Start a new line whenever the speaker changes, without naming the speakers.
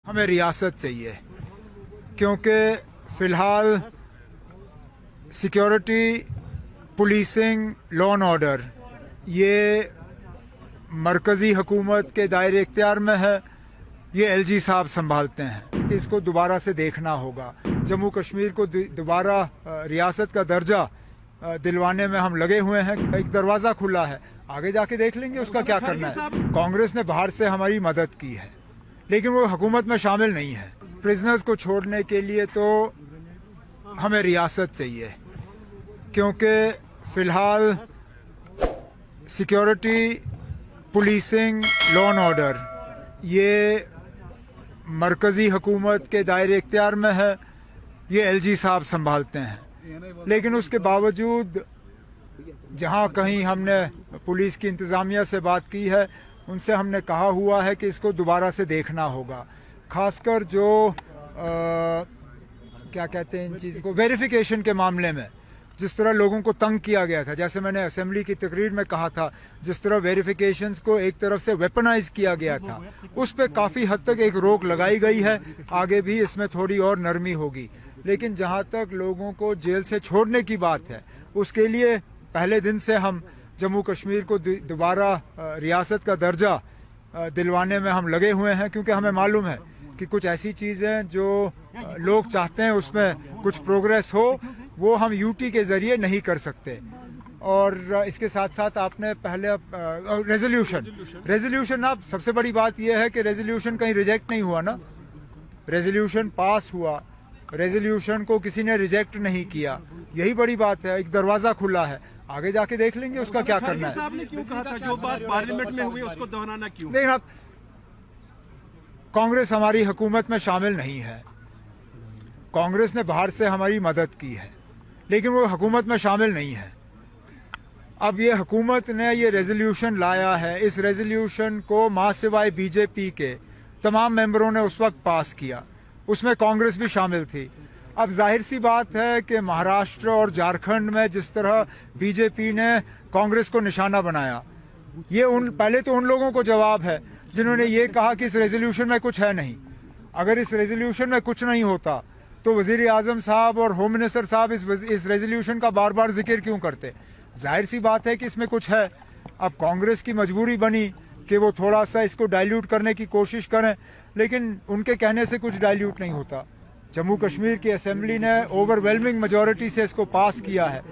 हमें रियासत चाहिए क्योंकि फ़िलहाल security, policing, law and order ये मरकज़ी हुकूमत के दायरे इख्तियार में है। ये एलजी साहब संभालते हैं कि इसको दोबारा से देखना होगा। जम्मू कश्मीर को दोबारा रियासत का दर्जा दिलवाने में हम लगे हुए हैं। एक दरवाज़ा खुला है, आगे जाके देख लेंगे उसका क्या करना है। कांग्रेस ने बाहर से हमारी मदद की है लेकिन वो हुकूमत में शामिल नहीं है। प्रिजनर्स को छोड़ने के लिए तो हमें रियासत चाहिए क्योंकि फ़िलहाल security, policing, law and order ये मरकज़ी हुकूमत के दायरे इख्तियार में है। ये एलजी साहब संभालते हैं लेकिन उसके बावजूद जहाँ कहीं हमने पुलिस की इंतज़ामिया से बात की है, उनसे हमने कहा हुआ है कि इसको दोबारा से देखना होगा। ख़ासकर जो क्या कहते हैं इन चीज़ को, वेरिफिकेशन के मामले में जिस तरह लोगों को तंग किया गया था, जैसे मैंने असेंबली की तकरीर में कहा था, जिस तरह वेरिफिकेशंस को एक तरफ से वेपनाइज किया गया था, उस पर काफ़ी हद तक एक रोक लगाई गई है। आगे भी इसमें थोड़ी और नरमी होगी। लेकिन जहाँ तक लोगों को जेल से छोड़ने की बात है, उसके लिए पहले दिन से हम जम्मू कश्मीर को दोबारा रियासत का दर्जा दिलवाने में हम लगे हुए हैं क्योंकि हमें मालूम है कि कुछ ऐसी चीज़ें जो लोग चाहते हैं उसमें कुछ प्रोग्रेस हो, वो हम यूटी के ज़रिए नहीं कर सकते। और इसके साथ साथ आपने पहले रेजोल्यूशन आप सबसे बड़ी बात यह है कि रेजोल्यूशन कहीं रिजेक्ट नहीं हुआ ना, रेजोल्यूशन पास हुआ, रेजोल्यूशन को किसी ने रिजेक्ट नहीं किया, यही बड़ी बात है। एक दरवाज़ा खुला है, आगे जाके देख लेंगे उसका क्या करना है।
साहब ने क्यों कहा था जो बात पार्लियामेंट में हुई उसको दोहराना क्यों?
देखिए आप, कांग्रेस हमारी हुकूमत में शामिल नहीं है। कांग्रेस ने बाहर से हमारी मदद की है लेकिन वो हुकूमत में शामिल नहीं है। अब ये हुकूमत ने ये रेजोल्यूशन लाया है, इस रेजोल्यूशन को मां सिवाय बीजेपी के तमाम मेंबरों ने उस वक्त पास किया, उसमें कांग्रेस भी शामिल थी। अब जाहिर सी बात है कि महाराष्ट्र और झारखंड में जिस तरह बीजेपी ने कांग्रेस को निशाना बनाया, ये पहले तो उन लोगों को जवाब है जिन्होंने ये कहा कि इस रेजोल्यूशन में कुछ है नहीं। अगर इस रेजोल्यूशन में कुछ नहीं होता तो वज़ीर आज़म साहब और होम मिनिस्टर साहब इस रेजोल्यूशन का बार बार जिक्र क्यों करते? जाहिर सी बात है कि इसमें कुछ है। अब कांग्रेस की मजबूरी बनी कि वो थोड़ा सा इसको डाइल्यूट करने की कोशिश करें, लेकिन उनके कहने से कुछ डाइल्यूट नहीं होता। जम्मू कश्मीर की असेंबली ने ओवरवेलमिंग मेजॉरिटी से इसको पास किया है।